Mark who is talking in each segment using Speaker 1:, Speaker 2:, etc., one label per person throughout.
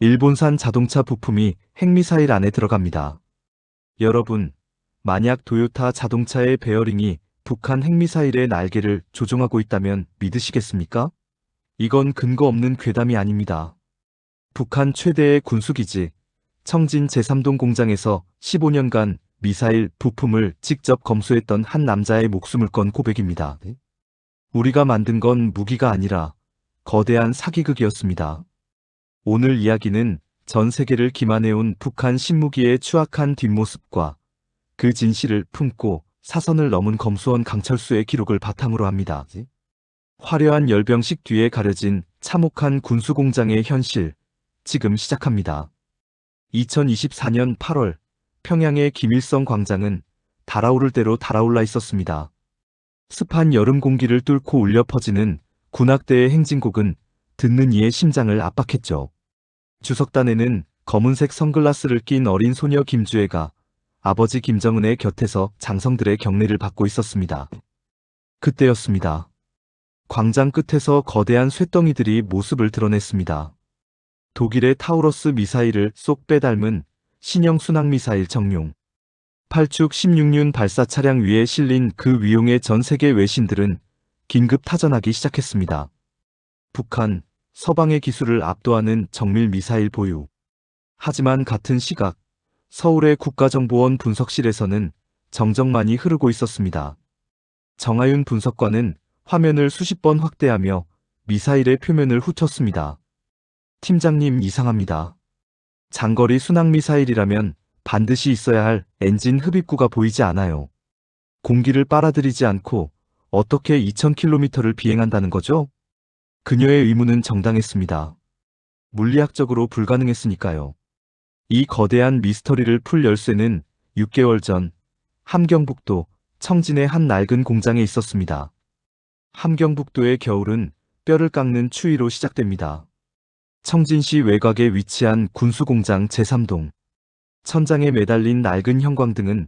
Speaker 1: 일본산 자동차 부품이 핵미사일 안에 들어갑니다. 여러분, 만약 도요타 자동차의 베어링이 북한 핵미사일의 날개를 조종하고 있다면 믿으시겠습니까? 이건 근거 없는 괴담이 아닙니다. 북한 최대의 군수기지, 청진 제3동 공장에서 15년간 미사일 부품을 직접 검수했던 한 남자의 목숨을 건 고백입니다. 우리가 만든 건 무기가 아니라 거대한 사기극이었습니다. 오늘 이야기는 전 세계를 기만해온 북한 신무기의 추악한 뒷모습과 그 진실을 품고 사선을 넘은 검수원 강철수의 기록을 바탕으로 합니다. 화려한 열병식 뒤에 가려진 참혹한 군수공장의 현실, 지금 시작합니다. 2024년 8월 평양의 김일성 광장은 달아오를 대로 달아올라 있었습니다. 습한 여름 공기를 뚫고 울려 퍼지는 군악대의 행진곡은 듣는 이의 심장을 압박했죠. 주석단에는 검은색 선글라스를 낀 어린 소녀 김주애가 아버지 김정은의 곁에서 장성들의 경례를 받고 있었습니다. 그때였습니다. 광장 끝에서 거대한 쇳덩이들이 모습을 드러냈습니다. 독일의 타우러스 미사일을 쏙 빼닮은 신형 순항미사일 정용. 8축 16륜 발사 차량 위에 실린 그 위용의 전 세계 외신들은 긴급 타전하기 시작했습니다. 북한, 서방의 기술을 압도하는 정밀 미사일 보유. 하지만 같은 시각, 서울의 국가정보원 분석실에서는 정적만이 흐르고 있었습니다. 정하윤 분석관은 화면을 수십 번 확대하며 미사일의 표면을 훑었습니다. 팀장님, 이상합니다. 장거리 순항미사일이라면 반드시 있어야 할 엔진 흡입구가 보이지 않아요. 공기를 빨아들이지 않고 어떻게 2000km를 비행한다는 거죠? 그녀의 의문은 정당했습니다. 물리학적으로 불가능했으니까요. 이 거대한 미스터리를 풀 열쇠는 6개월 전 함경북도 청진의 한 낡은 공장에 있었습니다. 함경북도의 겨울은 뼈를 깎는 추위로 시작됩니다. 청진시 외곽에 위치한 군수공장 제3동. 천장에 매달린 낡은 형광등은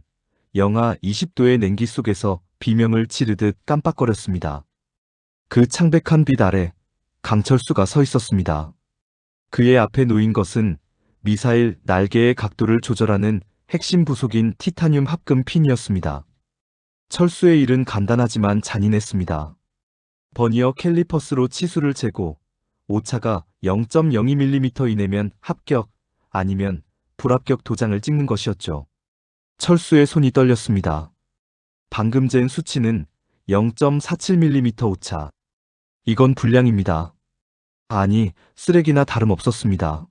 Speaker 1: 영하 20도의 냉기 속에서 비명을 지르듯 깜빡거렸습니다. 그 창백한 빛 아래 강철수가 서 있었습니다. 그의 앞에 놓인 것은 미사일 날개의 각도를 조절하는 핵심 부속인 티타늄 합금 핀이었습니다. 철수의 일은 간단하지만 잔인했습니다. 버니어 캘리퍼스로 치수를 재고 오차가 0.02mm 이내면 합격, 아니면 불합격 도장을 찍는 것이었죠. 철수의 손이 떨렸습니다. 방금 잰 수치는 0.47mm 오차. 이건 불량입니다. 아니, 쓰레기나 다름없었습니다.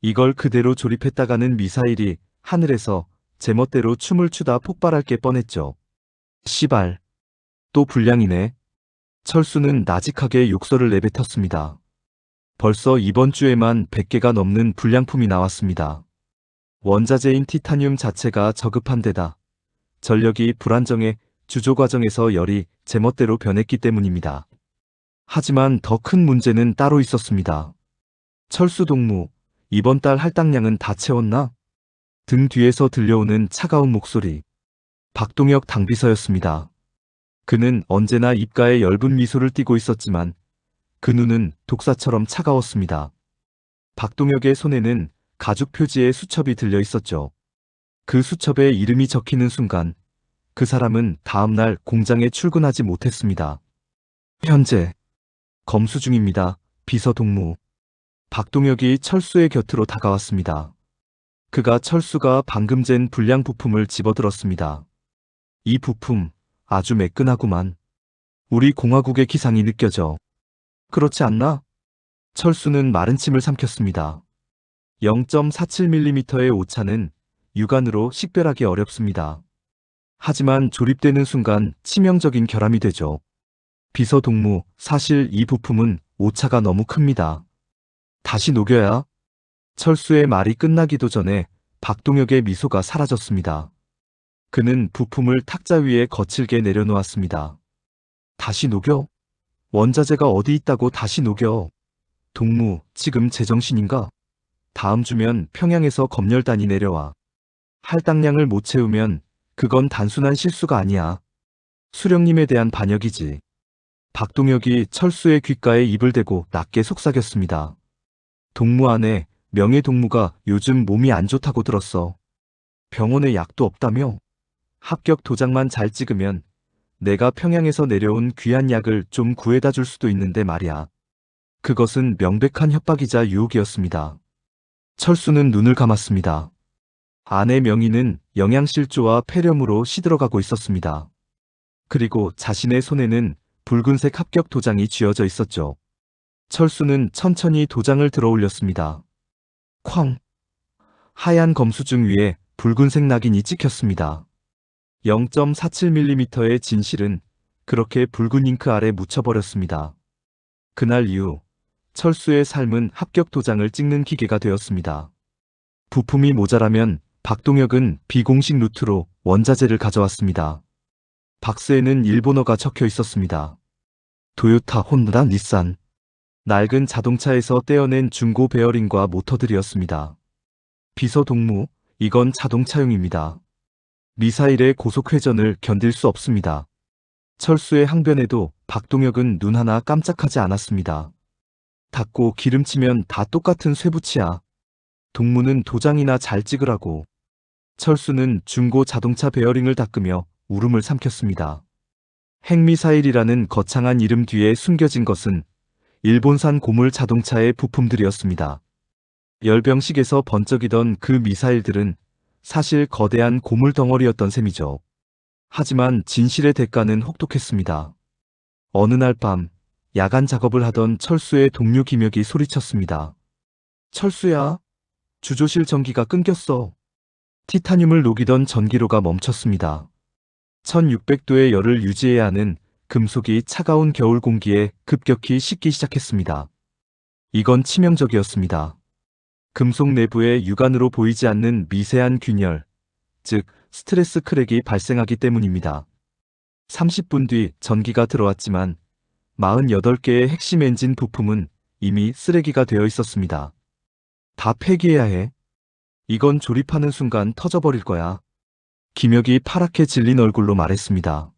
Speaker 1: 이걸 그대로 조립했다가는 미사일이 하늘에서 제멋대로 춤을 추다 폭발할 게 뻔했죠. 씨발. 또 불량이네. 철수는 나직하게 욕설을 내뱉었습니다. 벌써 이번 주에만 100개가 넘는 불량품이 나왔습니다. 원자재인 티타늄 자체가 저급한 데다 전력이 불안정해 주조 과정에서 열이 제멋대로 변했기 때문입니다. 하지만 더 큰 문제는 따로 있었습니다. 철수 동무, 이번 달 할당량은 다 채웠나? 등 뒤에서 들려오는 차가운 목소리. 박동혁 당비서였습니다. 그는 언제나 입가에 엷은 미소를 띠고 있었지만 그 눈은 독사처럼 차가웠습니다. 박동혁의 손에는 가죽 표지의 수첩이 들려 있었죠. 그 수첩에 이름이 적히는 순간 그 사람은 다음날 공장에 출근하지 못했습니다. 현재 검수 중입니다. 비서 동무. 박동혁이 철수의 곁으로 다가왔습니다. 그가 철수가 방금 잰 불량 부품을 집어들었습니다. 이 부품 아주 매끈하구만. 우리 공화국의 기상이 느껴져. 그렇지 않나? 철수는 마른 침을 삼켰습니다. 0.47mm의 오차는 육안으로 식별하기 어렵습니다. 하지만 조립되는 순간 치명적인 결함이 되죠. 비서 동무, 사실 이 부품은 오차가 너무 큽니다. 다시 녹여야? 철수의 말이 끝나기도 전에 박동혁의 미소가 사라졌습니다. 그는 부품을 탁자 위에 거칠게 내려놓았습니다. 다시 녹여? 원자재가 어디 있다고 다시 녹여? 동무, 지금 제정신인가? 다음 주면 평양에서 검열단이 내려와. 할당량을 못 채우면 그건 단순한 실수가 아니야. 수령님에 대한 반역이지. 박동혁이 철수의 귓가에 입을 대고 낮게 속삭였습니다. 동무 안에 명예 동무가 요즘 몸이 안 좋다고 들었어. 병원에 약도 없다며? 합격 도장만 잘 찍으면 내가 평양에서 내려온 귀한 약을 좀 구해다 줄 수도 있는데 말이야. 그것은 명백한 협박이자 유혹이었습니다. 철수는 눈을 감았습니다. 아내 명희는 영양실조와 폐렴으로 시들어가고 있었습니다. 그리고 자신의 손에는 붉은색 합격 도장이 쥐어져 있었죠. 철수는 천천히 도장을 들어 올렸습니다. 쾅! 하얀 검수중 위에 붉은색 낙인이 찍혔습니다. 0.47mm의 진실은 그렇게 붉은 잉크 아래 묻혀버렸습니다. 그날 이후 철수의 삶은 합격 도장을 찍는 기계가 되었습니다. 부품이 모자라면 박동혁은 비공식 루트로 원자재를 가져왔습니다. 박스에는 일본어가 적혀 있었습니다. 도요타, 혼다, 닛산. 낡은 자동차에서 떼어낸 중고 베어링과 모터들이었습니다. 비서 동무, 이건 자동차용입니다. 미사일의 고속 회전을 견딜 수 없습니다. 철수의 항변에도 박동혁은 눈 하나 깜짝하지 않았습니다. 닦고 기름치면 다 똑같은 쇠붙이야. 동무는 도장이나 잘 찍으라고. 철수는 중고 자동차 베어링을 닦으며 울음을 삼켰습니다. 핵미사일이라는 거창한 이름 뒤에 숨겨진 것은 일본산 고물 자동차의 부품들이었습니다. 열병식에서 번쩍이던 그 미사일들은 사실 거대한 고물 덩어리였던 셈이죠. 하지만 진실의 대가는 혹독했습니다. 어느 날 밤 야간 작업을 하던 철수의 동료 김혁이 소리쳤습니다. 철수야, 주조실 전기가 끊겼어. 티타늄을 녹이던 전기로가 멈췄습니다. 1600도의 열을 유지해야 하는 금속이 차가운 겨울 공기에 급격히 식기 시작했습니다. 이건 치명적이었습니다. 금속 내부에 육안으로 보이지 않는 미세한 균열, 즉 스트레스 크랙이 발생하기 때문입니다. 30분 뒤 전기가 들어왔지만 48개의 핵심 엔진 부품은 이미 쓰레기가 되어 있었습니다. 다 폐기해야 해. 이건 조립하는 순간 터져버릴 거야. 김혁이 파랗게 질린 얼굴로 말했습니다.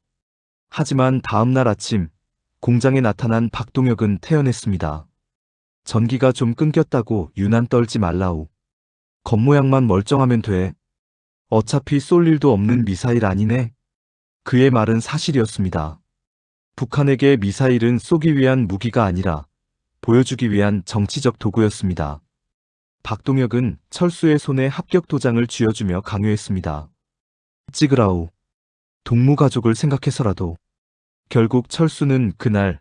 Speaker 1: 하지만 다음 날 아침 공장에 나타난 박동혁은 태연했습니다. 전기가 좀 끊겼다고 유난 떨지 말라우. 겉모양만 멀쩡하면 돼. 어차피 쏠 일도 없는 미사일 아니네. 그의 말은 사실이었습니다. 북한에게 미사일은 쏘기 위한 무기가 아니라 보여주기 위한 정치적 도구였습니다. 박동혁은 철수의 손에 합격 도장을 쥐어주며 강요했습니다. 찍으라우. 동무 가족을 생각해서라도. 결국 철수는 그날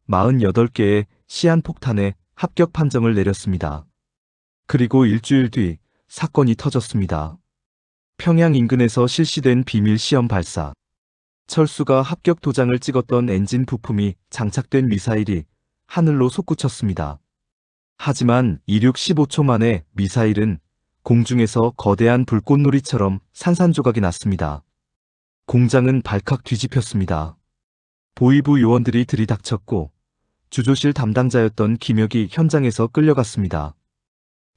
Speaker 1: 48개의 시한폭탄에 합격 판정을 내렸습니다. 그리고 일주일 뒤 사건이 터졌습니다. 평양 인근에서 실시된 비밀 시험 발사. 철수가 합격 도장을 찍었던 엔진 부품이 장착된 미사일이 하늘로 솟구쳤습니다. 하지만 이륙 15초 만에 미사일은 공중에서 거대한 불꽃놀이처럼 산산조각이 났습니다. 공장은 발칵 뒤집혔습니다. 보위부 요원들이 들이닥쳤고 주조실 담당자였던 김혁이 현장에서 끌려갔습니다.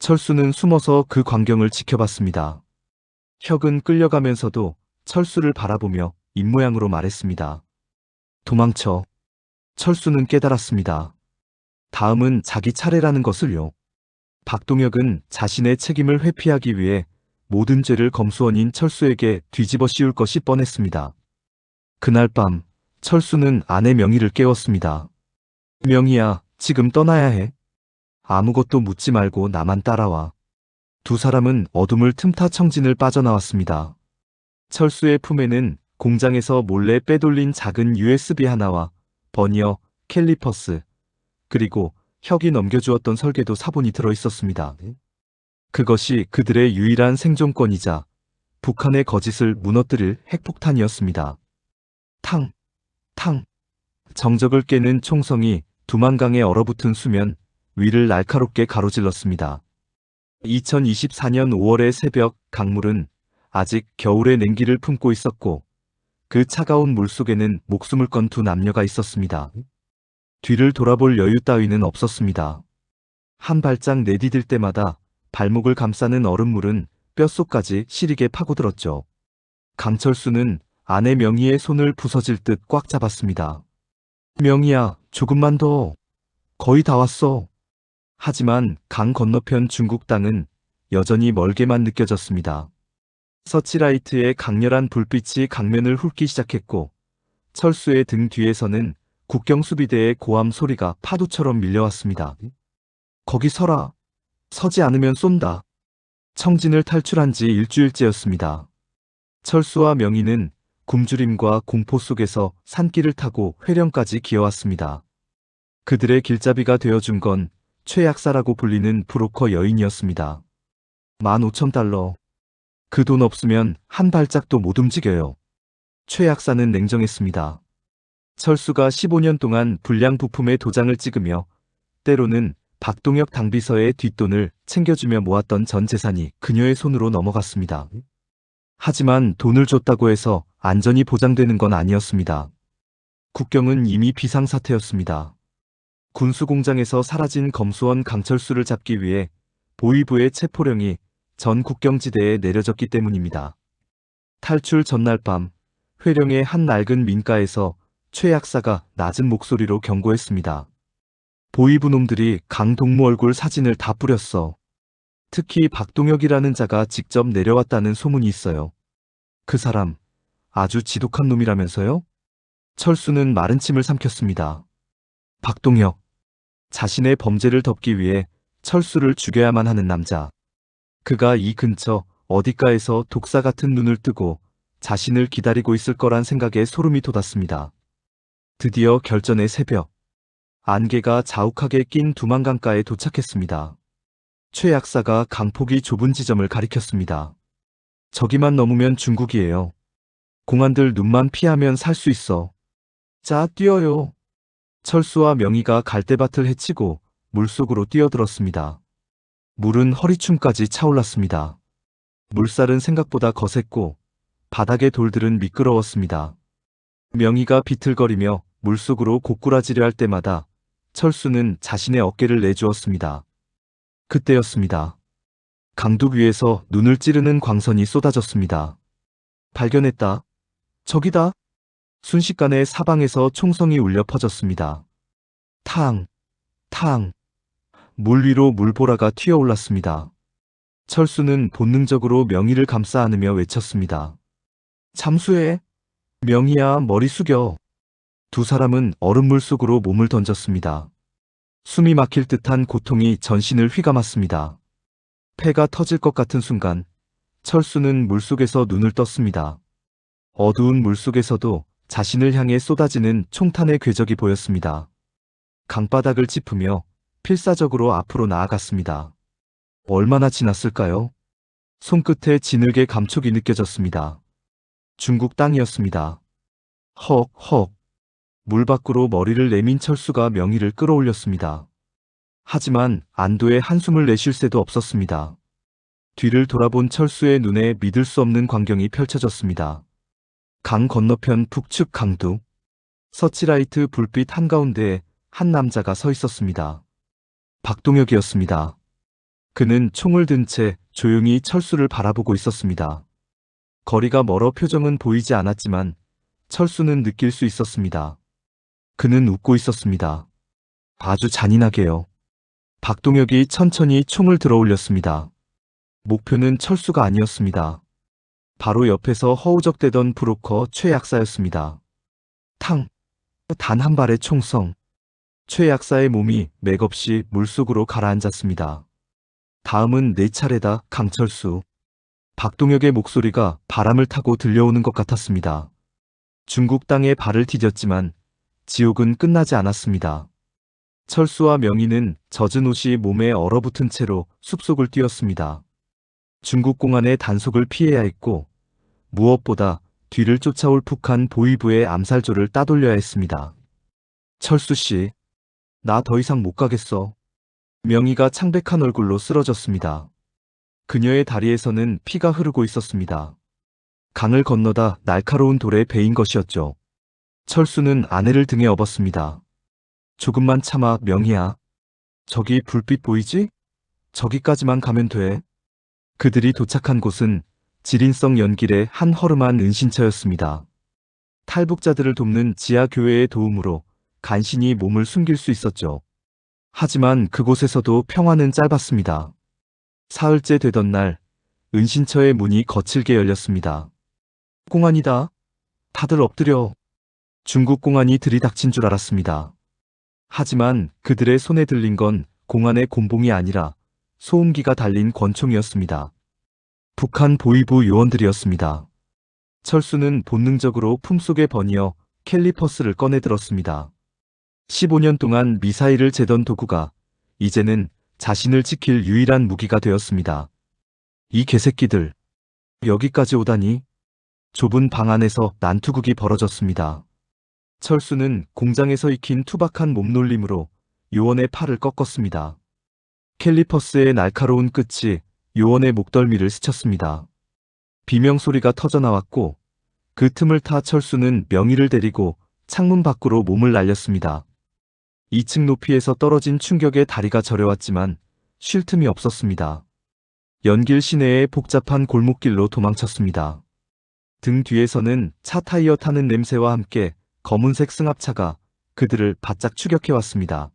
Speaker 1: 철수는 숨어서 그 광경을 지켜봤습니다. 혁은 끌려가면서도 철수를 바라보며 입모양으로 말했습니다. 도망쳐. 철수는 깨달았습니다. 다음은 자기 차례라는 것을요. 박동혁은 자신의 책임을 회피하기 위해 모든 죄를 검수원인 철수에게 뒤집어 씌울 것이 뻔했습니다. 그날 밤 철수는 아내 명희를 깨웠습니다. 명희야, 지금 떠나야 해. 아무것도 묻지 말고 나만 따라와. 두 사람은 어둠을 틈타 청진을 빠져나왔습니다. 철수의 품에는 공장에서 몰래 빼돌린 작은 USB 하나와 버니어, 캘리퍼스, 그리고 혁이 넘겨주었던 설계도 사본이 들어있었습니다. 그것이 그들의 유일한 생존권이자 북한의 거짓을 무너뜨릴 핵폭탄이었습니다. 탕, 탕. 정적을 깨는 총성이 두만강에 얼어붙은 수면 위를 날카롭게 가로질렀습니다. 2024년 5월의 새벽 강물은 아직 겨울의 냉기를 품고 있었고 그 차가운 물속에는 목숨을 건 두 남녀가 있었습니다. 뒤를 돌아볼 여유 따위는 없었습니다. 한 발짝 내디딜 때마다 발목을 감싸는 얼음물은 뼛속까지 시리게 파고들었죠. 강철수는 아내 명희의 손을 부서질 듯 꽉 잡았습니다. 명희야, 조금만 더. 거의 다 왔어. 하지만 강 건너편 중국 땅은 여전히 멀게만 느껴졌습니다. 서치라이트의 강렬한 불빛이 강면을 훑기 시작했고 철수의 등 뒤에서는 국경 수비대의 고함 소리가 파도처럼 밀려왔습니다. 거기 서라. 서지 않으면 쏜다. 청진을 탈출한 지 일주일째였습니다. 철수와 명희는 굶주림과 공포 속에서 산길을 타고 회령까지 기어왔습니다. 그들의 길잡이가 되어준 건 최약사라고 불리는 브로커 여인이었습니다. 15,000달러. 그 돈 없으면 한 발짝도 못 움직여요. 최약사는 냉정했습니다. 철수가 15년 동안 불량 부품의 도장을 찍으며 때로는 박동혁 당비서의 뒷돈을 챙겨주며 모았던 전 재산이 그녀의 손으로 넘어갔습니다. 하지만 돈을 줬다고 해서 안전이 보장되는 건 아니었습니다. 국경은 이미 비상사태였습니다. 군수공장에서 사라진 검수원 강철수를 잡기 위해 보위부의 체포령이 전 국경지대에 내려졌기 때문입니다. 탈출 전날 밤 회령의 한 낡은 민가에서 최 약사가 낮은 목소리로 경고했습니다. 보위부 놈들이 강 동무 얼굴 사진을 다 뿌렸어. 특히 박동혁이라는 자가 직접 내려왔다는 소문이 있어요. 그 사람 아주 지독한 놈이라면서요? 철수는 마른 침을 삼켰습니다. 박동혁. 자신의 범죄를 덮기 위해 철수를 죽여야만 하는 남자. 그가 이 근처 어디가에서 독사 같은 눈을 뜨고 자신을 기다리고 있을 거란 생각에 소름이 돋았습니다. 드디어 결전의 새벽. 안개가 자욱하게 낀 두만강가에 도착했습니다. 최 약사가 강폭이 좁은 지점을 가리켰습니다. 저기만 넘으면 중국이에요. 공안들 눈만 피하면 살 수 있어. 자, 뛰어요. 철수와 명희가 갈대밭을 헤치고 물속으로 뛰어들었습니다. 물은 허리춤까지 차올랐습니다. 물살은 생각보다 거셌고 바닥의 돌들은 미끄러웠습니다. 명희가 비틀거리며 물속으로 고꾸라지려 할 때마다 철수는 자신의 어깨를 내주었습니다. 그때였습니다. 강둑 위에서 눈을 찌르는 광선이 쏟아졌습니다. 발견했다. 저기다. 순식간에 사방에서 총성이 울려 퍼졌습니다. 탕, 탕. 물 위로 물보라가 튀어올랐습니다. 철수는 본능적으로 명희를 감싸 안으며 외쳤습니다. 잠수해. 명희야, 머리 숙여. 두 사람은 얼음물 속으로 몸을 던졌습니다. 숨이 막힐 듯한 고통이 전신을 휘감았습니다. 폐가 터질 것 같은 순간 철수는 물속에서 눈을 떴습니다. 어두운 물속에서도 자신을 향해 쏟아지는 총탄의 궤적이 보였습니다. 강바닥을 짚으며 필사적으로 앞으로 나아갔습니다. 얼마나 지났을까요? 손끝에 지늘개 감촉이 느껴졌습니다. 중국 땅이었습니다. 헉. 물 밖으로 머리를 내민 철수가 명희를 끌어올렸습니다. 하지만 안도의 한숨을 내쉴 새도 없었습니다. 뒤를 돌아본 철수의 눈에 믿을 수 없는 광경이 펼쳐졌습니다. 강 건너편 북측 강둑. 서치라이트 불빛 한가운데에 한 남자가 서 있었습니다. 박동혁이었습니다. 그는 총을 든 채 조용히 철수를 바라보고 있었습니다. 거리가 멀어 표정은 보이지 않았지만 철수는 느낄 수 있었습니다. 그는 웃고 있었습니다. 아주 잔인하게요. 박동혁이 천천히 총을 들어 올렸습니다. 목표는 철수가 아니었습니다. 바로 옆에서 허우적대던 브로커 최 약사였습니다. 탕! 단 한 발의 총성. 최 약사의 몸이 맥없이 물속으로 가라앉았습니다. 다음은 내 차례다, 강철수. 박동혁의 목소리가 바람을 타고 들려오는 것 같았습니다. 중국 땅에 발을 디뎠지만 지옥은 끝나지 않았습니다. 철수와 명희는 젖은 옷이 몸에 얼어붙은 채로 숲속을 뛰었습니다. 중국 공안의 단속을 피해야 했고 무엇보다 뒤를 쫓아올 북한 보위부의 암살조를 따돌려야 했습니다. 철수 씨, 나 더 이상 못 가겠어. 명희가 창백한 얼굴로 쓰러졌습니다. 그녀의 다리에서는 피가 흐르고 있었습니다. 강을 건너다 날카로운 돌에 베인 것이었죠. 철수는 아내를 등에 업었습니다. 조금만 참아, 명희야. 저기 불빛 보이지? 저기까지만 가면 돼. 그들이 도착한 곳은 지린성 연길의 한 허름한 은신처였습니다. 탈북자들을 돕는 지하교회의 도움으로 간신히 몸을 숨길 수 있었죠. 하지만 그곳에서도 평화는 짧았습니다. 사흘째 되던 날, 은신처의 문이 거칠게 열렸습니다. 공안이다. 다들 엎드려. 중국 공안이 들이닥친 줄 알았습니다. 하지만 그들의 손에 들린 건 공안의 곤봉이 아니라 소음기가 달린 권총이었습니다. 북한 보위부 요원들이었습니다. 철수는 본능적으로 품속에 버니어 캘리퍼스를 꺼내 들었습니다. 15년 동안 미사일을 재던 도구가 이제는 자신을 지킬 유일한 무기가 되었습니다. 이 개새끼들, 여기까지 오다니. 좁은 방 안에서 난투극이 벌어졌습니다. 철수는 공장에서 익힌 투박한 몸놀림으로 요원의 팔을 꺾었습니다. 캘리퍼스의 날카로운 끝이 요원의 목덜미를 스쳤습니다. 비명소리가 터져나왔고 그 틈을 타 철수는 명의를 데리고 창문 밖으로 몸을 날렸습니다. 2층 높이에서 떨어진 충격에 다리가 저려왔지만 쉴 틈이 없었습니다. 연길 시내의 복잡한 골목길로 도망쳤습니다. 등 뒤에서는 차 타이어 타는 냄새와 함께 검은색 승합차가 그들을 바짝 추격해왔습니다.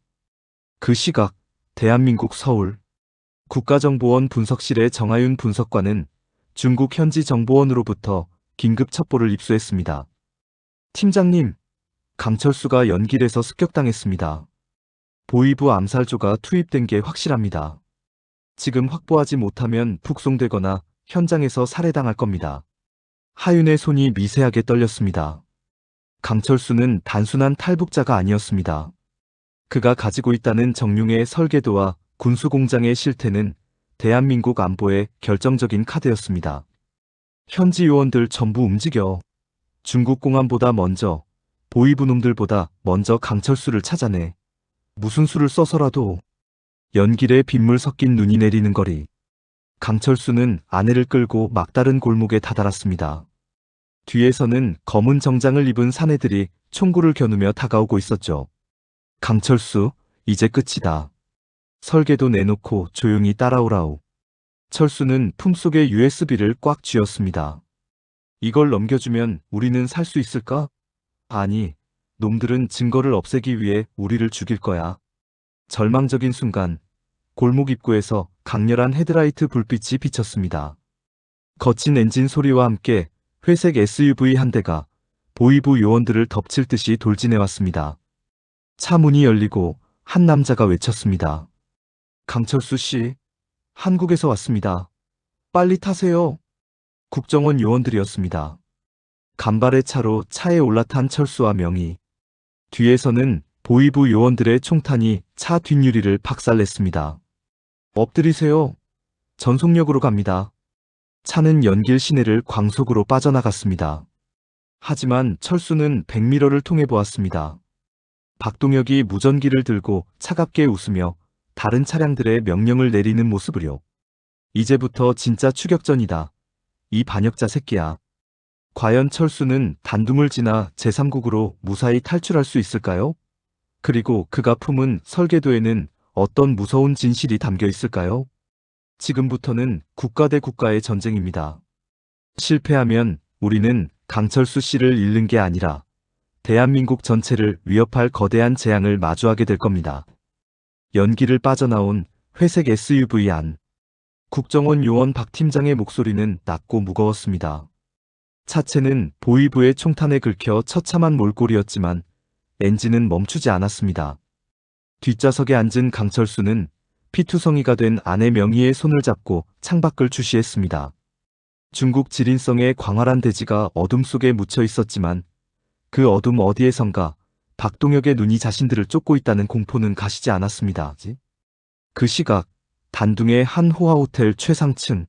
Speaker 1: 그 시각 대한민국 서울 국가정보원 분석실의 정하윤 분석관은 중국 현지 정보원으로부터 긴급 첩보를 입수했습니다. 팀장님, 강철수가 연길에서 습격당했습니다. 보위부 암살조가 투입된 게 확실합니다. 지금 확보하지 못하면 북송되거나 현장에서 살해당할 겁니다. 하윤의 손이 미세하게 떨렸습니다. 강철수는 단순한 탈북자가 아니었습니다. 그가 가지고 있다는 정룡의 설계도와 군수공장의 실태는 대한민국 안보의 결정적인 카드였습니다. 현지 요원들 전부 움직여. 중국 공안보다 먼저, 보위부 놈들보다 먼저 강철수를 찾아내. 무슨 수를 써서라도. 연길에 빗물 섞인 눈이 내리는 거리. 강철수는 아내를 끌고 막다른 골목에 다다랐습니다. 뒤에서는 검은 정장을 입은 사내들이 총구를 겨누며 다가오고 있었죠. 강철수, 이제 끝이다. 설계도 내놓고 조용히 따라오라오. 철수는 품속에 USB를 꽉 쥐었습니다. 이걸 넘겨주면 우리는 살 수 있을까? 아니, 놈들은 증거를 없애기 위해 우리를 죽일 거야. 절망적인 순간, 골목 입구에서 강렬한 헤드라이트 불빛이 비쳤습니다. 거친 엔진 소리와 함께 회색 SUV 한 대가 보위부 요원들을 덮칠 듯이 돌진해왔습니다. 차 문이 열리고 한 남자가 외쳤습니다. 강철수 씨, 한국에서 왔습니다. 빨리 타세요. 국정원 요원들이었습니다. 간발의 차로 차에 올라탄 철수와 명희. 뒤에서는 보위부 요원들의 총탄이 차 뒷유리를 박살냈습니다. 엎드리세요. 전속력으로 갑니다. 차는 연길 시내를 광속으로 빠져나갔습니다. 하지만 철수는 백미러를 통해 보았습니다. 박동혁이 무전기를 들고 차갑게 웃으며 다른 차량들의 명령을 내리는 모습을요. 이제부터 진짜 추격전이다. 이 반역자 새끼야. 과연 철수는 단둥을 지나 제3국으로 무사히 탈출할 수 있을까요? 그리고 그가 품은 설계도에는 어떤 무서운 진실이 담겨 있을까요? 지금부터는 국가 대 국가의 전쟁입니다. 실패하면 우리는 강철수 씨를 잃는 게 아니라 대한민국 전체를 위협할 거대한 재앙을 마주하게 될 겁니다. 연기를 빠져나온 회색 SUV 안. 국정원 요원 박 팀장의 목소리는 낮고 무거웠습니다. 차체는 보위부의 총탄에 긁혀 처참한 몰골이었지만 엔진은 멈추지 않았습니다. 뒷좌석에 앉은 강철수는 피투성이가 된 아내 명희의 손을 잡고 창밖을 주시했습니다. 중국 지린성의 광활한 대지가 어둠 속에 묻혀 있었지만 그 어둠 어디에선가 박동혁의 눈이 자신들을 쫓고 있다는 공포는 가시지 않았습니다. 그 시각 단둥의 한 호화호텔 최상층.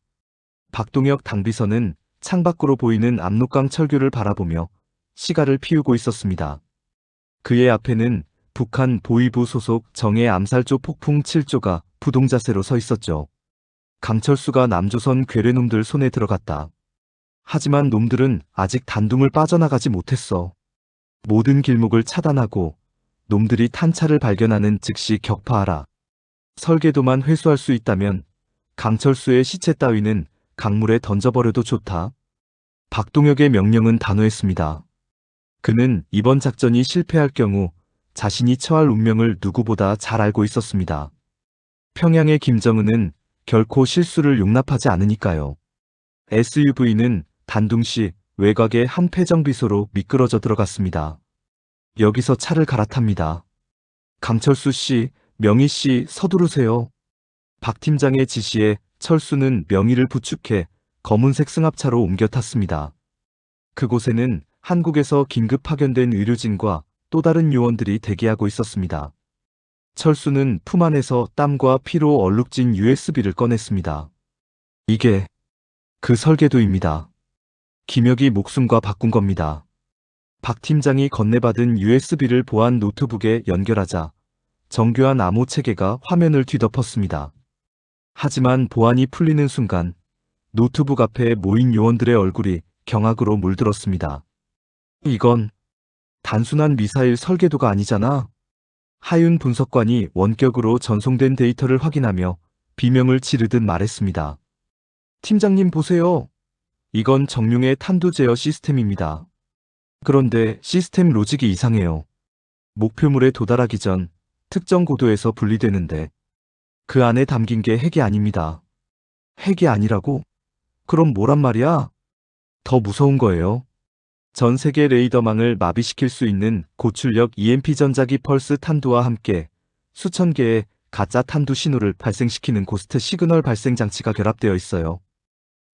Speaker 1: 박동혁 당비서는 창밖으로 보이는 압록강 철교를 바라보며 시가를 피우고 있었습니다. 그의 앞에는 북한 보위부 소속 정예 암살조 폭풍 7조가 부동자세로 서 있었죠. 강철수가 남조선 괴뢰놈들 손에 들어갔다. 하지만 놈들은 아직 단둥을 빠져나가지 못했어. 모든 길목을 차단하고 놈들이 탄 차를 발견하는 즉시 격파하라. 설계도만 회수할 수 있다면 강철수의 시체 따위는 강물에 던져버려도 좋다. 박동혁의 명령은 단호했습니다. 그는 이번 작전이 실패할 경우 자신이 처할 운명을 누구보다 잘 알고 있었습니다. 평양의 김정은은 결코 실수를 용납하지 않으니까요. SUV는 단둥시 외곽의 한 폐정비소로 미끄러져 들어갔습니다. 여기서 차를 갈아탑니다. 강철수 씨, 명희 씨 서두르세요. 박 팀장의 지시에 철수는 명희를 부축해 검은색 승합차로 옮겨 탔습니다. 그곳에는 한국에서 긴급 파견된 의료진과 또 다른 요원들이 대기하고 있었습니다. 철수는 품 안에서 땀과 피로 얼룩진 USB를 꺼냈습니다. 이게 그 설계도입니다. 김혁이 목숨과 바꾼 겁니다. 박 팀장이 건네받은 USB를 보안 노트북에 연결하자 정교한 암호 체계가 화면을 뒤덮었습니다. 하지만 보안이 풀리는 순간 노트북 앞에 모인 요원들의 얼굴이 경악으로 물들었습니다. 이건 단순한 미사일 설계도가 아니잖아. 하윤 분석관이 원격으로 전송된 데이터를 확인하며 비명을 지르듯 말했습니다. 팀장님 보세요. 이건 정룡의 탄두 제어 시스템입니다. 그런데 시스템 로직이 이상해요. 목표물에 도달하기 전 특정 고도에서 분리되는데 그 안에 담긴 게 핵이 아닙니다. 핵이 아니라고? 그럼 뭐란 말이야? 더 무서운 거예요. 전 세계 레이더망을 마비시킬 수 있는 고출력 EMP 전자기 펄스 탄두와 함께 수천 개의 가짜 탄두 신호를 발생시키는 고스트 시그널 발생 장치가 결합되어 있어요.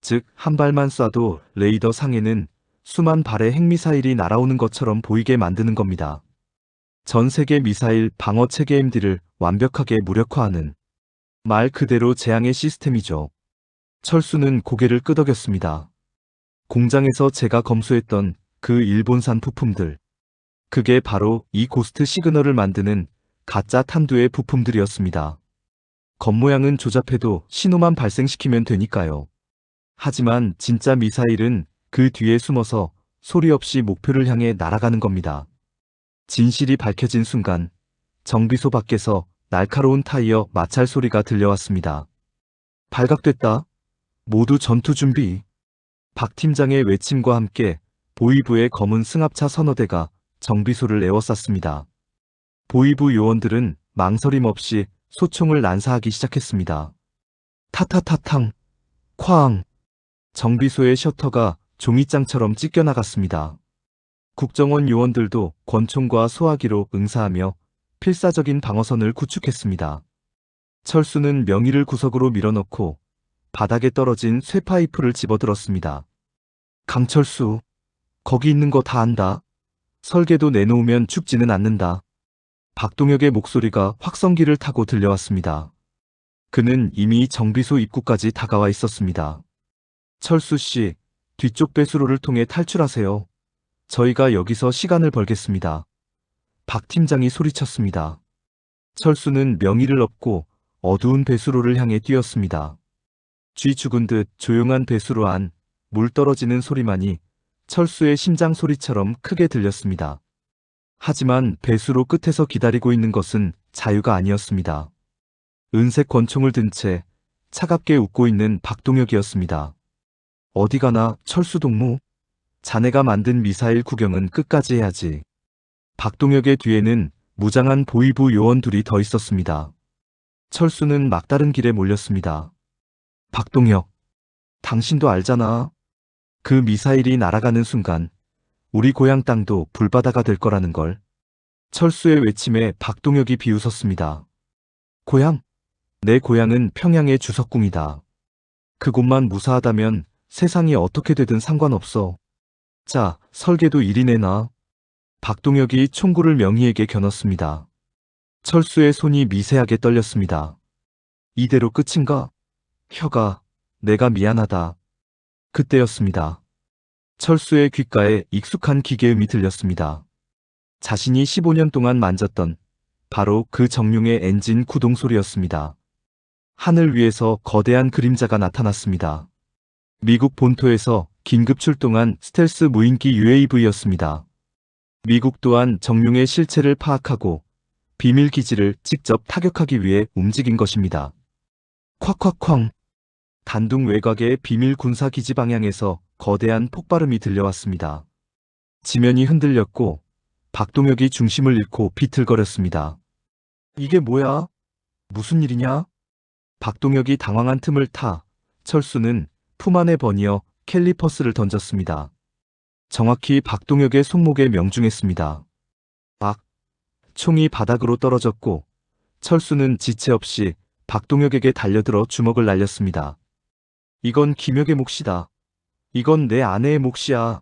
Speaker 1: 즉, 한 발만 쏴도 레이더 상에는 수만 발의 핵미사일이 날아오는 것처럼 보이게 만드는 겁니다. 전 세계 미사일 방어 체계 MD를 완벽하게 무력화하는 말 그대로 재앙의 시스템이죠. 철수는 고개를 끄덕였습니다. 공장에서 제가 검수했던 그 일본산 부품들. 그게 바로 이 고스트 시그널을 만드는 가짜 탄두의 부품들이었습니다. 겉모양은 조잡해도 신호만 발생시키면 되니까요. 하지만 진짜 미사일은 그 뒤에 숨어서 소리 없이 목표를 향해 날아가는 겁니다. 진실이 밝혀진 순간 정비소 밖에서 날카로운 타이어 마찰 소리가 들려왔습니다. 발각됐다. 모두 전투 준비. 박 팀장의 외침과 함께 보위부의 검은 승합차 서너 대가 정비소를 에워쌌습니다. 보위부 요원들은 망설임 없이 소총을 난사하기 시작했습니다. 타타타탕, 쾅. 정비소의 셔터가 종이장처럼 찢겨나갔습니다. 국정원 요원들도 권총과 소화기로 응사하며 필사적인 방어선을 구축했습니다. 철수는 명희를 구석으로 밀어넣고 바닥에 떨어진 쇠파이프를 집어들었습니다. 강철수, 거기 있는 거 다 안다. 설계도 내놓으면 죽지는 않는다. 박동혁의 목소리가 확성기를 타고 들려왔습니다. 그는 이미 정비소 입구까지 다가와 있었습니다. 철수 씨, 뒤쪽 배수로를 통해 탈출하세요. 저희가 여기서 시간을 벌겠습니다. 박 팀장이 소리쳤습니다. 철수는 명희를 업고 어두운 배수로를 향해 뛰었습니다. 쥐 죽은 듯 조용한 배수로 안 물 떨어지는 소리만이 철수의 심장 소리처럼 크게 들렸습니다. 하지만 배수로 끝에서 기다리고 있는 것은 자유가 아니었습니다. 은색 권총을 든 채 차갑게 웃고 있는 박동혁이었습니다. 어디 가나 철수 동무? 자네가 만든 미사일 구경은 끝까지 해야지. 박동혁의 뒤에는 무장한 보위부 요원 둘이 더 있었습니다. 철수는 막다른 길에 몰렸습니다. 박동혁, 당신도 알잖아. 그 미사일이 날아가는 순간 우리 고향 땅도 불바다가 될 거라는 걸. 철수의 외침에 박동혁이 비웃었습니다. 고향? 내 고향은 평양의 주석궁이다. 그곳만 무사하다면 세상이 어떻게 되든 상관없어. 자, 설계도 1위 내놔. 박동혁이 총구를 명희에게 겨눴습니다. 철수의 손이 미세하게 떨렸습니다. 이대로 끝인가? 혁아, 내가 미안하다. 그때였습니다. 철수의 귓가에 익숙한 기계음이 들렸습니다. 자신이 15년 동안 만졌던 바로 그 정룡의 엔진 구동 소리였습니다. 하늘 위에서 거대한 그림자가 나타났습니다. 미국 본토에서 긴급 출동한 스텔스 무인기 UAV였습니다. 미국 또한 정룡의 실체를 파악하고 비밀 기지를 직접 타격하기 위해 움직인 것입니다. 콱콱쾅. 단둥 외곽의 비밀 군사 기지 방향에서 거대한 폭발음이 들려왔습니다. 지면이 흔들렸고 박동혁이 중심을 잃고 비틀거렸습니다. 이게 뭐야? 무슨 일이냐? 박동혁이 당황한 틈을 타 철수는 품 안에 버니어 캘리퍼스를 던졌습니다. 정확히 박동혁의 손목에 명중했습니다. 막! 총이 바닥으로 떨어졌고 철수는 지체 없이 박동혁에게 달려들어 주먹을 날렸습니다. 이건 김혁의 몫이다. 이건 내 아내의 몫이야.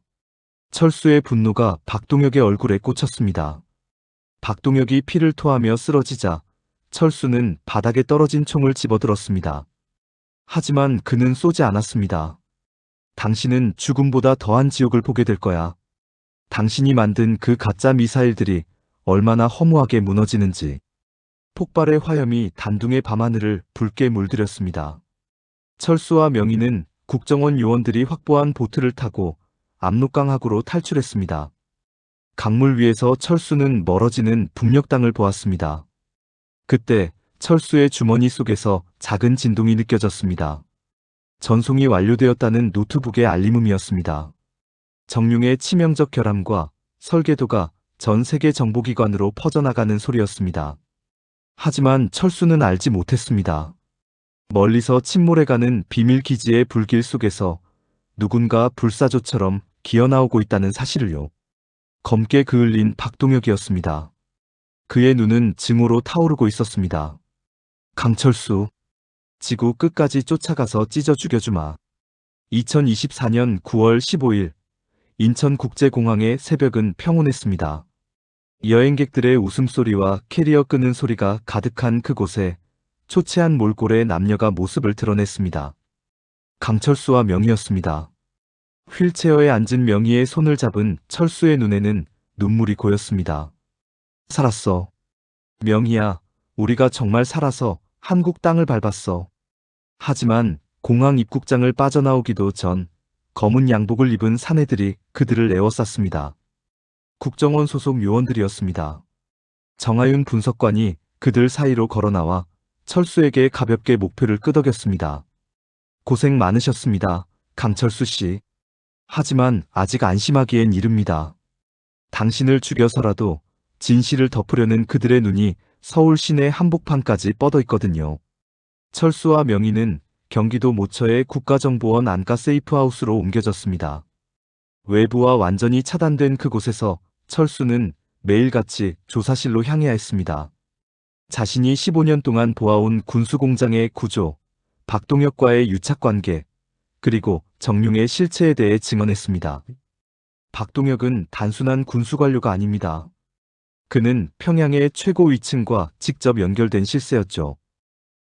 Speaker 1: 철수의 분노가 박동혁의 얼굴에 꽂혔습니다. 박동혁이 피를 토하며 쓰러지자 철수는 바닥에 떨어진 총을 집어들었습니다. 하지만 그는 쏘지 않았습니다. 당신은 죽음보다 더한 지옥을 보게 될 거야. 당신이 만든 그 가짜 미사일들이 얼마나 허무하게 무너지는지. 폭발의 화염이 단둥의 밤하늘을 붉게 물들였습니다. 철수와 명희는 국정원 요원들이 확보한 보트를 타고 압록강하구로 탈출했습니다. 강물 위에서 철수는 멀어지는 북녘땅을 보았습니다. 그때 철수의 주머니 속에서 작은 진동이 느껴졌습니다. 전송이 완료되었다는 노트북의 알림음이었습니다. 정룡의 치명적 결함과 설계도가 전 세계 정보기관으로 퍼져나가는 소리였습니다. 하지만 철수는 알지 못했습니다. 멀리서 침몰해가는 비밀기지의 불길 속에서 누군가 불사조처럼 기어나오고 있다는 사실을요. 검게 그을린 박동혁이었습니다. 그의 눈은 증오로 타오르고 있었습니다. 강철수, 지구 끝까지 쫓아가서 찢어 죽여주마. 2024년 9월 15일 인천국제공항의 새벽은 평온했습니다. 여행객들의 웃음소리와 캐리어 끄는 소리가 가득한 그곳에 초췌한 몰골의 남녀가 모습을 드러냈습니다. 강철수와 명희였습니다. 휠체어에 앉은 명희의 손을 잡은 철수의 눈에는 눈물이 고였습니다. 살았어. 명희야, 우리가 정말 살아서 한국 땅을 밟았어. 하지만 공항 입국장을 빠져나오기도 전 검은 양복을 입은 사내들이 그들을 에워쌌습니다. 국정원 소속 요원들이었습니다. 정하윤 분석관이 그들 사이로 걸어나와 철수에게 가볍게 목표를 끄덕였습니다. 고생 많으셨습니다, 강철수 씨. 하지만 아직 안심하기엔 이릅니다. 당신을 죽여서라도 진실을 덮으려는 그들의 눈이 서울 시내 한복판까지 뻗어 있거든요. 철수와 명희는 경기도 모처의 국가정보원 안가 세이프하우스로 옮겨졌습니다. 외부와 완전히 차단된 그곳에서 철수는 매일같이 조사실로 향해야 했습니다. 자신이 15년 동안 보아온 군수공장의 구조, 박동혁과의 유착관계, 그리고 정룡의 실체에 대해 증언했습니다. 박동혁은 단순한 군수관료가 아닙니다. 그는 평양의 최고 위층과 직접 연결된 실세였죠.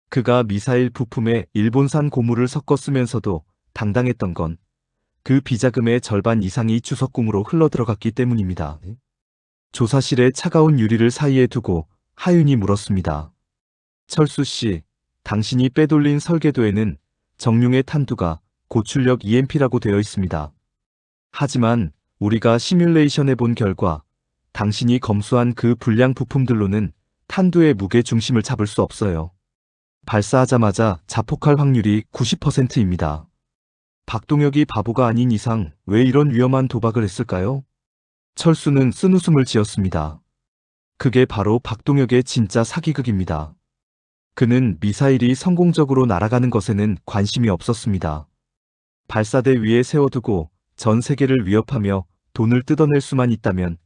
Speaker 1: 그가 미사일 부품에 일본산 고무를 섞어 쓰면서도 당당했던 건 그 비자금의 절반 이상이 주석궁으로 흘러들어갔기 때문입니다. 조사실의 차가운 유리를 사이에 두고 하윤이 물었습니다. 철수 씨, 당신이 빼돌린 설계도에는 정룡의 탄두가 고출력 EMP라고 되어 있습니다. 하지만 우리가 시뮬레이션해 본 결과 당신이 검수한 그 불량 부품들로는 탄두의 무게 중심을 잡을 수 없어요. 발사하자마자 자폭할 확률이 90%입니다. 박동혁이 바보가 아닌 이상 왜 이런 위험한 도박을 했을까요? 철수는 쓴웃음을 지었습니다. 그게 바로 박동혁의 진짜 사기극입니다. 그는 미사일이 성공적으로 날아가는 것에는 관심이 없었습니다. 발사대 위에 세워두고 전 세계를 위협하며 돈을 뜯어낼 수만 있다면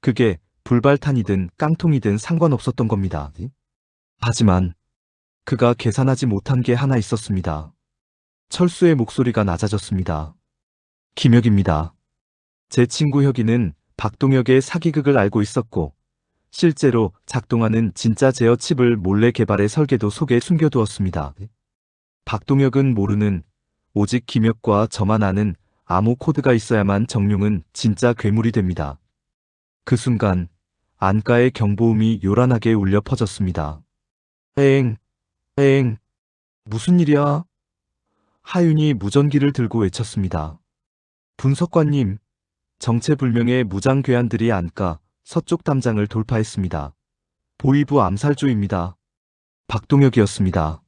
Speaker 1: 그게 불발탄이든 깡통이든 상관없었던 겁니다. 하지만 그가 계산하지 못한 게 하나 있었습니다. 철수의 목소리가 낮아졌습니다. 김혁입니다. 제 친구 혁이는 박동혁의 사기극을 알고 있었고 실제로 작동하는 진짜 제어 칩을 몰래 개발해 설계도 속에 숨겨두었습니다. 박동혁은 모르는 오직 김혁과 저만 아는 암호 코드가 있어야만 정룡은 진짜 괴물이 됩니다. 그 순간 안가의 경보음이 요란하게 울려 퍼졌습니다. 에엥, 에엥, 무슨 일이야? 하윤이 무전기를 들고 외쳤습니다. 분석관님, 정체불명의 무장괴한들이 안가 서쪽 담장을 돌파했습니다. 보이부 암살조입니다. 박동혁이었습니다.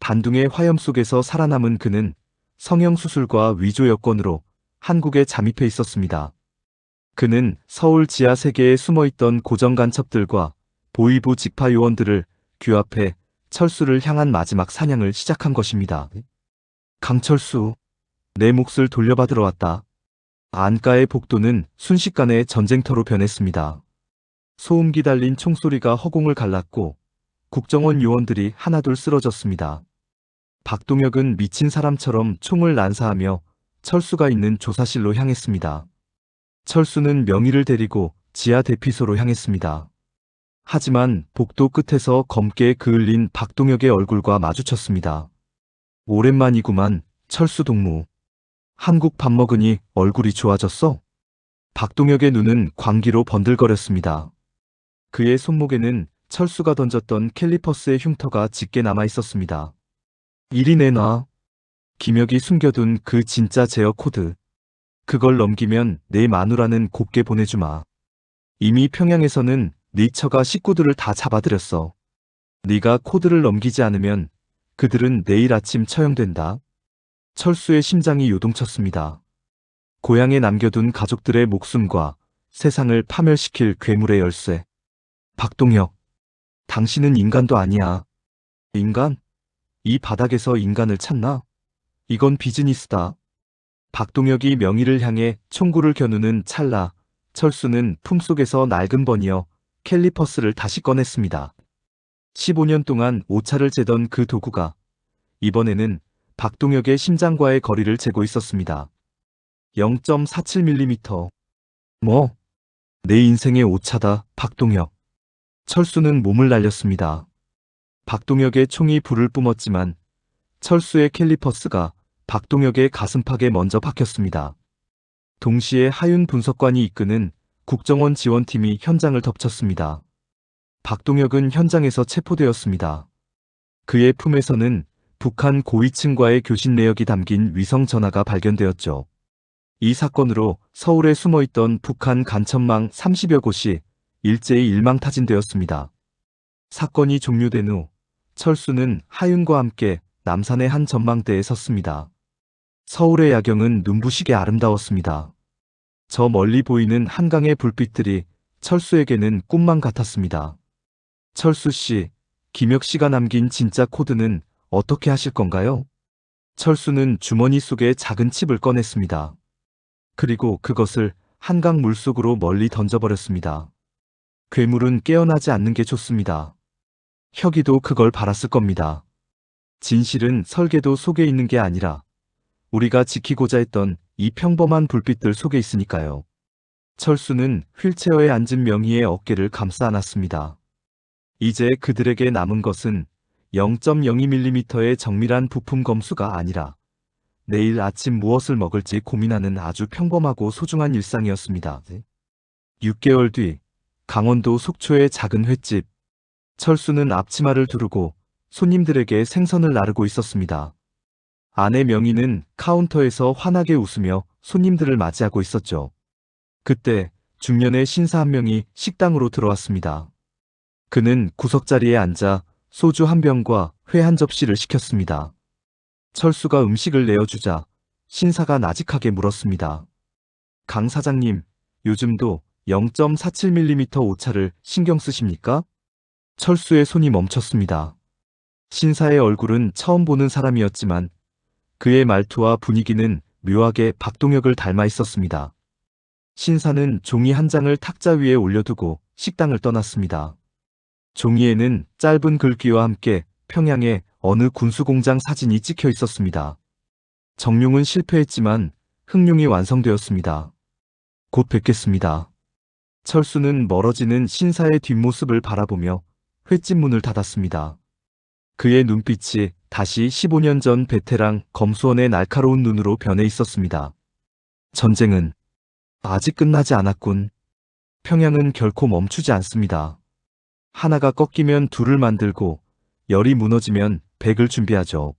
Speaker 1: 단둥의 화염 속에서 살아남은 그는 성형수술과 위조 여권으로 한국에 잠입해 있었습니다. 그는 서울 지하 세계에 숨어있던 고정 간첩들과 보위부 직파 요원들을 규합해 철수를 향한 마지막 사냥을 시작한 것입니다. 강철수, 내 몫을 돌려받으러 왔다. 안가의 복도는 순식간에 전쟁터로 변했습니다. 소음기 달린 총소리가 허공을 갈랐고 국정원 요원들이 하나둘 쓰러졌습니다. 박동혁은 미친 사람처럼 총을 난사하며 철수가 있는 조사실로 향했습니다. 철수는 명의를 데리고 지하 대피소로 향했습니다. 하지만 복도 끝에서 검게 그을린 박동혁의 얼굴과 마주쳤습니다. 오랜만이구만, 철수 동무. 한국 밥 먹으니 얼굴이 좋아졌어? 박동혁의 눈은 광기로 번들거렸습니다. 그의 손목에는 철수가 던졌던 캘리퍼스의 흉터가 짙게 남아 있었습니다. 이리 내놔. 김혁이 숨겨둔 그 진짜 제어 코드. 그걸 넘기면 내 마누라는 곱게 보내주마. 이미 평양에서는 네 처가 식구들을 다 잡아들였어. 네가 코드를 넘기지 않으면 그들은 내일 아침 처형된다. 철수의 심장이 요동쳤습니다. 고향에 남겨둔 가족들의 목숨과 세상을 파멸시킬 괴물의 열쇠. 박동혁, 당신은 인간도 아니야. 인간? 이 바닥에서 인간을 찾나? 이건 비즈니스다. 박동혁이 명의를 향해 총구를 겨누는 찰나, 철수는 품속에서 낡은 버니어 캘리퍼스를 다시 꺼냈습니다. 15년 동안 오차를 재던 그 도구가 이번에는 박동혁의 심장과의 거리를 재고 있었습니다. 0.47mm. 뭐? 내 인생의 오차다, 박동혁. 철수는 몸을 날렸습니다. 박동혁의 총이 불을 뿜었지만 철수의 캘리퍼스가 박동혁의 가슴팍에 먼저 박혔습니다. 동시에 하윤 분석관이 이끄는 국정원 지원팀이 현장을 덮쳤습니다. 박동혁은 현장에서 체포되었습니다. 그의 품에서는 북한 고위층과의 교신 내역이 담긴 위성 전화가 발견되었죠. 이 사건으로 서울에 숨어있던 북한 간첩망 30여 곳이 일제히 일망타진되었습니다. 사건이 종료된 후 철수는 하윤과 함께 남산의 한 전망대에 섰습니다. 서울의 야경은 눈부시게 아름다웠습니다. 저 멀리 보이는 한강의 불빛들이 철수에게는 꿈만 같았습니다. 철수 씨, 김혁 씨가 남긴 진짜 코드는 어떻게 하실 건가요? 철수는 주머니 속에 작은 칩을 꺼냈습니다. 그리고 그것을 한강 물속으로 멀리 던져버렸습니다. 괴물은 깨어나지 않는 게 좋습니다. 혁이도 그걸 바랐을 겁니다. 진실은 설계도 속에 있는 게 아니라 우리가 지키고자 했던 이 평범한 불빛들 속에 있으니까요. 철수는 휠체어에 앉은 명희의 어깨를 감싸 안았습니다. 이제 그들에게 남은 것은 0.02mm의 정밀한 부품 검수가 아니라 내일 아침 무엇을 먹을지 고민하는 아주 평범하고 소중한 일상이었습니다. 6개월 뒤 강원도 속초의 작은 횟집. 철수는 앞치마를 두르고 손님들에게 생선을 나르고 있었습니다. 아내 명희는 카운터에서 환하게 웃으며 손님들을 맞이하고 있었죠. 그때 중년의 신사 한 명이 식당으로 들어왔습니다. 그는 구석자리에 앉아 소주 한 병과 회 한 접시를 시켰습니다. 철수가 음식을 내어주자 신사가 나직하게 물었습니다. 강 사장님, 요즘도 0.47mm 오차를 신경 쓰십니까? 철수의 손이 멈췄습니다. 신사의 얼굴은 처음 보는 사람이었지만 그의 말투와 분위기는 묘하게 박동혁을 닮아 있었습니다. 신사는 종이 한 장을 탁자 위에 올려두고 식당을 떠났습니다. 종이에는 짧은 글귀와 함께 평양의 어느 군수공장 사진이 찍혀 있었습니다. 정룡은 실패했지만 흥룡이 완성되었습니다. 곧 뵙겠습니다. 철수는 멀어지는 신사의 뒷모습을 바라보며 횟집 문을 닫았습니다. 그의 눈빛이 다시 15년 전 베테랑 검수원의 날카로운 눈으로 변해 있었습니다. 전쟁은 아직 끝나지 않았군. 평양은 결코 멈추지 않습니다. 하나가 꺾이면 둘을 만들고 열이 무너지면 백을 준비하죠.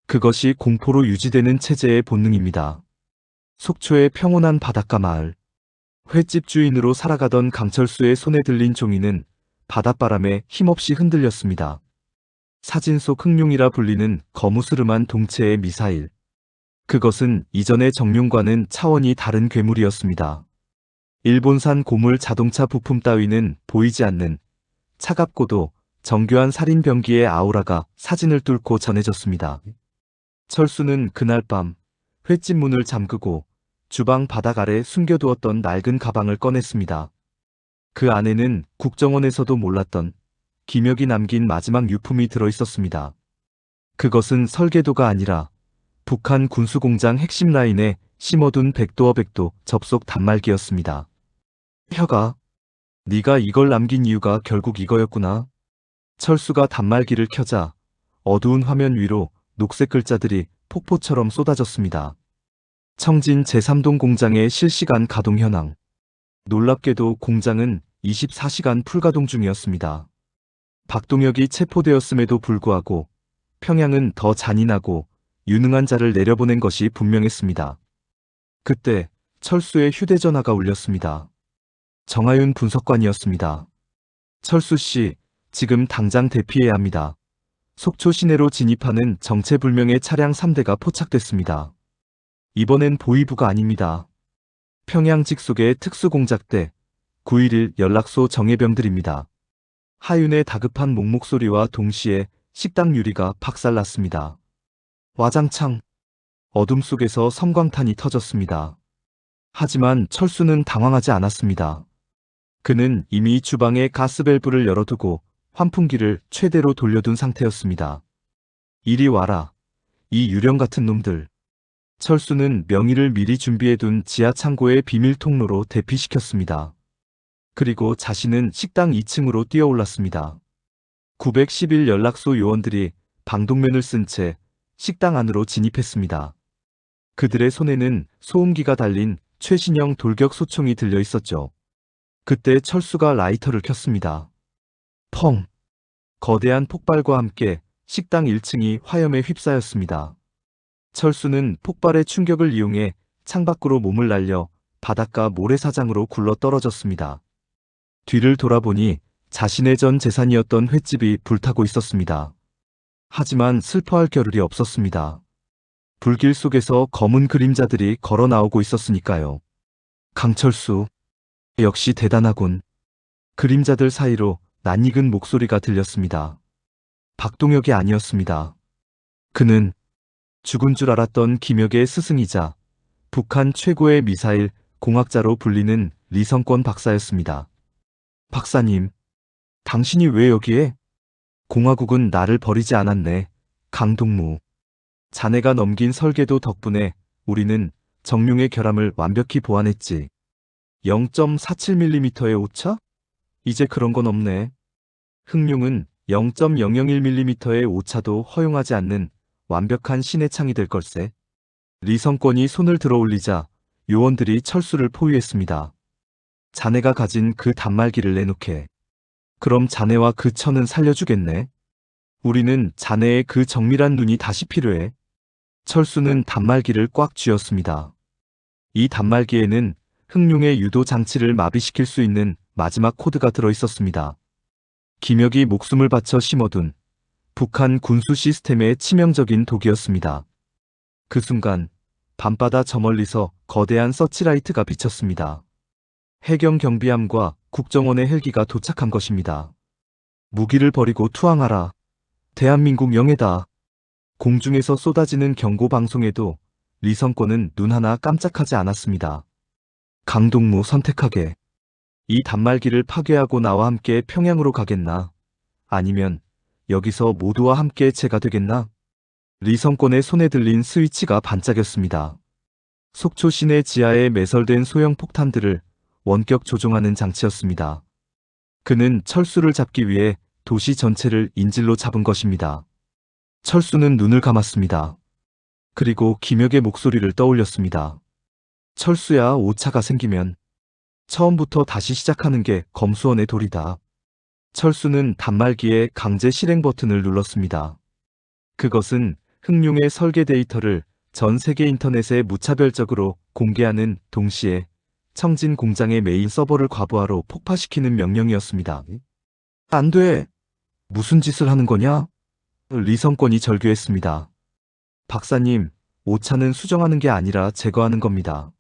Speaker 1: 그것이 공포로 유지되는 체제의 본능입니다. 속초의 평온한 바닷가 마을. 횟집 주인으로 살아가던 강철수의 손에 들린 종이는 바닷바람에 힘없이 흔들렸습니다. 사진 속 흥룡이라 불리는 거무스름한 동체의 미사일. 그것은 이전의 정룡과는 차원이 다른 괴물이었습니다. 일본산 고물 자동차 부품 따위는 보이지 않는 차갑고도 정교한 살인병기의 아우라가 사진을 뚫고 전해졌습니다. 철수는 그날 밤 횟집 문을 잠그고 주방 바닥 아래 숨겨두었던 낡은 가방을 꺼냈습니다. 그 안에는 국정원에서도 몰랐던 김혁이 남긴 마지막 유품이 들어있었습니다. 그것은 설계도가 아니라 북한 군수공장 핵심 라인에 심어둔 백도 접속 단말기였습니다. 혁아, 네가 이걸 남긴 이유가 결국 이거였구나. 철수가 단말기를 켜자 어두운 화면 위로 녹색 글자들이 폭포처럼 쏟아졌습니다. 청진 제3동 공장의 실시간 가동 현황. 놀랍게도 공장은 24시간 풀가동 중이었습니다. 박동혁이 체포되었음에도 불구하고 평양은 더 잔인하고 유능한 자를 내려보낸 것이 분명했습니다. 그때 철수의 휴대전화가 울렸습니다. 정하윤 분석관이었습니다. 철수 씨, 지금 당장 대피해야 합니다. 속초 시내로 진입하는 정체불명의 차량 3대가 포착됐습니다. 이번엔 보이부가 아닙니다. 평양 직속의 특수공작대 911 연락소 정예병들입니다. 하윤의 다급한 목소리와 동시에 식당 유리가 박살났습니다. 와장창. 어둠 속에서 섬광탄이 터졌습니다. 하지만 철수는 당황하지 않았습니다. 그는 이미 주방에 가스밸브를 열어두고 환풍기를 최대로 돌려둔 상태였습니다. 이리 와라. 이 유령 같은 놈들. 철수는 명의를 미리 준비해둔 지하 창고의 비밀 통로로 대피시켰습니다. 그리고 자신은 식당 2층으로 뛰어올랐습니다. 911 연락소 요원들이 방독면을 쓴 채 식당 안으로 진입했습니다. 그들의 손에는 소음기가 달린 최신형 돌격 소총이 들려 있었죠. 그때 철수가 라이터를 켰습니다. 펑! 거대한 폭발과 함께 식당 1층이 화염에 휩싸였습니다. 철수는 폭발의 충격을 이용해 창밖으로 몸을 날려 바닷가 모래사장으로 굴러 떨어졌습니다. 뒤를 돌아보니 자신의 전 재산이었던 횟집이 불타고 있었습니다. 하지만 슬퍼할 겨를이 없었습니다. 불길 속에서 검은 그림자들이 걸어 나오고 있었으니까요. 강철수. 역시 대단하군. 그림자들 사이로 낯익은 목소리가 들렸습니다. 박동혁이 아니었습니다. 그는 죽은 줄 알았던 김혁의 스승이자 북한 최고의 미사일 공학자로 불리는 리성권 박사였습니다. 박사님, 당신이 왜 여기에? 공화국은 나를 버리지 않았네. 강동무. 자네가 넘긴 설계도 덕분에 우리는 정룡의 결함을 완벽히 보완했지. 0.47mm의 오차? 이제 그런 건 없네. 흑룡은 0.001mm의 오차도 허용하지 않는 완벽한 신의 창이 될 걸세. 리성권이 손을 들어 올리자 요원들이 철수를 포위했습니다. 자네가 가진 그 단말기를 내놓게. 그럼 자네와 그 처는 살려주겠네. 우리는 자네의 그 정밀한 눈이 다시 필요해. 철수는 단말기를 꽉 쥐었습니다. 이 단말기에는 흑룡의 유도 장치를 마비시킬 수 있는 마지막 코드가 들어있었습니다. 김혁이 목숨을 바쳐 심어둔 북한 군수 시스템의 치명적인 독이었습니다. 그 순간 밤바다 저 멀리서 거대한 서치라이트가 비쳤습니다. 해경 경비함과 국정원의 헬기가 도착한 것입니다. 무기를 버리고 투항하라. 대한민국 영예다. 공중에서 쏟아지는 경고 방송에도 리성권은 눈 하나 깜짝하지 않았습니다. 강동무 선택하게. 이 단말기를 파괴하고 나와 함께 평양으로 가겠나? 아니면 여기서 모두와 함께 제가 되겠나? 리성권의 손에 들린 스위치가 반짝였습니다. 속초 시내 지하에 매설된 소형 폭탄들을 원격 조종하는 장치였습니다. 그는 철수를 잡기 위해 도시 전체를 인질로 잡은 것입니다. 철수는 눈을 감았습니다. 그리고 김혁의 목소리를 떠올렸습니다. 철수야, 오차가 생기면 처음부터 다시 시작하는 게 검수원의 도리다. 철수는 단말기에 강제 실행 버튼을 눌렀습니다. 그것은 흑룡의 설계 데이터를 전 세계 인터넷에 무차별적으로 공개하는 동시에 청진 공장의 메인 서버를 과부하로 폭파시키는 명령이었습니다. 안 돼. 무슨 짓을 하는 거냐? 리성권이 절규했습니다. 박사님, 오차는 수정하는 게 아니라 제거하는 겁니다.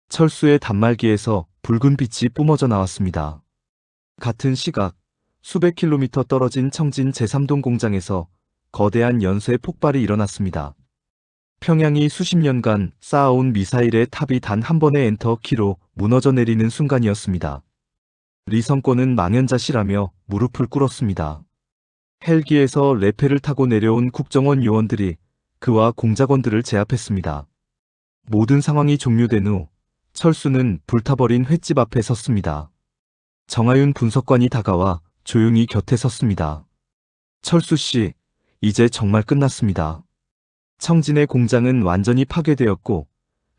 Speaker 1: 철수의 단말기에서 붉은 빛이 뿜어져 나왔습니다. 같은 시각 수백 킬로미터 떨어진 청진 제3동 공장에서 거대한 연쇄 폭발이 일어났습니다. 평양이 수십 년간 쌓아온 미사일의 탑이 단 한 번의 엔터키로 무너져 내리는 순간이었습니다. 리성권은 망연자실하며 무릎을 꿇었습니다. 헬기에서 레페를 타고 내려온 국정원 요원들이 그와 공작원들을 제압했습니다. 모든 상황이 종료된 후 철수는 불타버린 횟집 앞에 섰습니다. 정하윤 분석관이 다가와 조용히 곁에 섰습니다. 철수 씨, 이제 정말 끝났습니다. 청진의 공장은 완전히 파괴되었고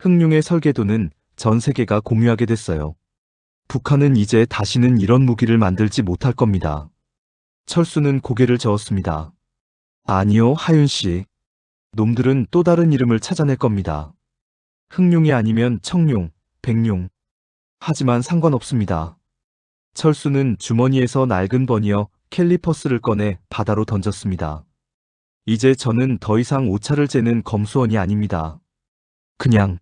Speaker 1: 흑룡의 설계도는 전 세계가 공유하게 됐어요. 북한은 이제 다시는 이런 무기를 만들지 못할 겁니다. 철수는 고개를 저었습니다. 아니요, 하윤 씨. 놈들은 또 다른 이름을 찾아낼 겁니다. 흑룡이 아니면 청룡, 백룡. 하지만 상관없습니다. 철수는 주머니에서 낡은 버니어 캘리퍼스를 꺼내 바다로 던졌습니다. 이제 저는 더 이상 오차를 재는 검수원이 아닙니다. 그냥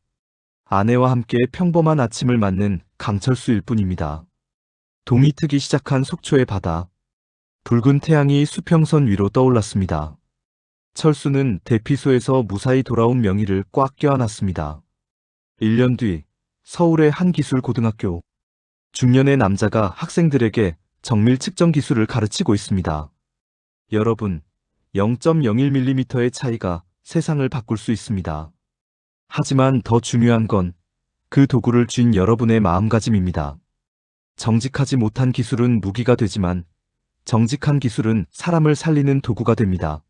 Speaker 1: 아내와 함께 평범한 아침을 맞는 강철수일 뿐입니다. 동이 트기 시작한 속초의 바다. 붉은 태양이 수평선 위로 떠올랐습니다. 철수는 대피소에서 무사히 돌아온 명희를 꽉 껴안았습니다. 1년 뒤 서울의 한 기술고등학교. 중년의 남자가 학생들에게 정밀 측정 기술을 가르치고 있습니다. 여러분, 0.01mm의 차이가 세상을 바꿀 수 있습니다. 하지만 더 중요한 건 그 도구를 쥔 여러분의 마음가짐입니다. 정직하지 못한 기술은 무기가 되지만 정직한 기술은 사람을 살리는 도구가 됩니다.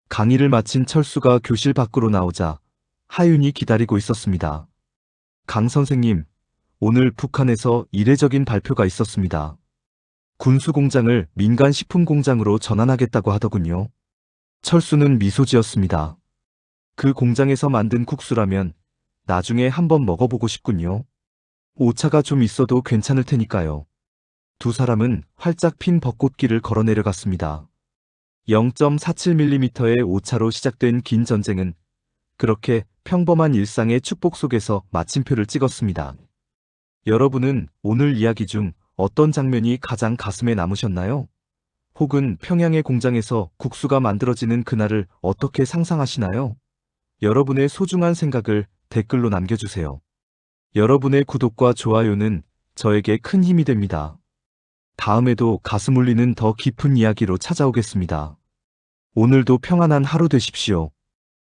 Speaker 1: 강의를 마친 철수가 교실 밖으로 나오자 하윤이 기다리고 있었습니다. 강 선생님, 오늘 북한에서 이례적인 발표가 있었습니다. 군수공장을 민간식품공장으로 전환하겠다고 하더군요. 철수는 미소 지었습니다. 그 공장에서 만든 국수라면 나중에 한번 먹어보고 싶군요. 오차가 좀 있어도 괜찮을 테니까요. 두 사람은 활짝 핀 벚꽃길을 걸어 내려갔습니다. 0.47mm의 오차로 시작된 긴 전쟁은 그렇게 평범한 일상의 축복 속에서 마침표를 찍었습니다. 여러분은 오늘 이야기 중 어떤 장면이 가장 가슴에 남으셨나요? 혹은 평양의 공장에서 국수가 만들어지는 그날을 어떻게 상상하시나요? 여러분의 소중한 생각을 댓글로 남겨주세요. 여러분의 구독과 좋아요는 저에게 큰 힘이 됩니다. 다음에도 가슴 울리는 더 깊은 이야기로 찾아오겠습니다. 오늘도 평안한 하루 되십시오.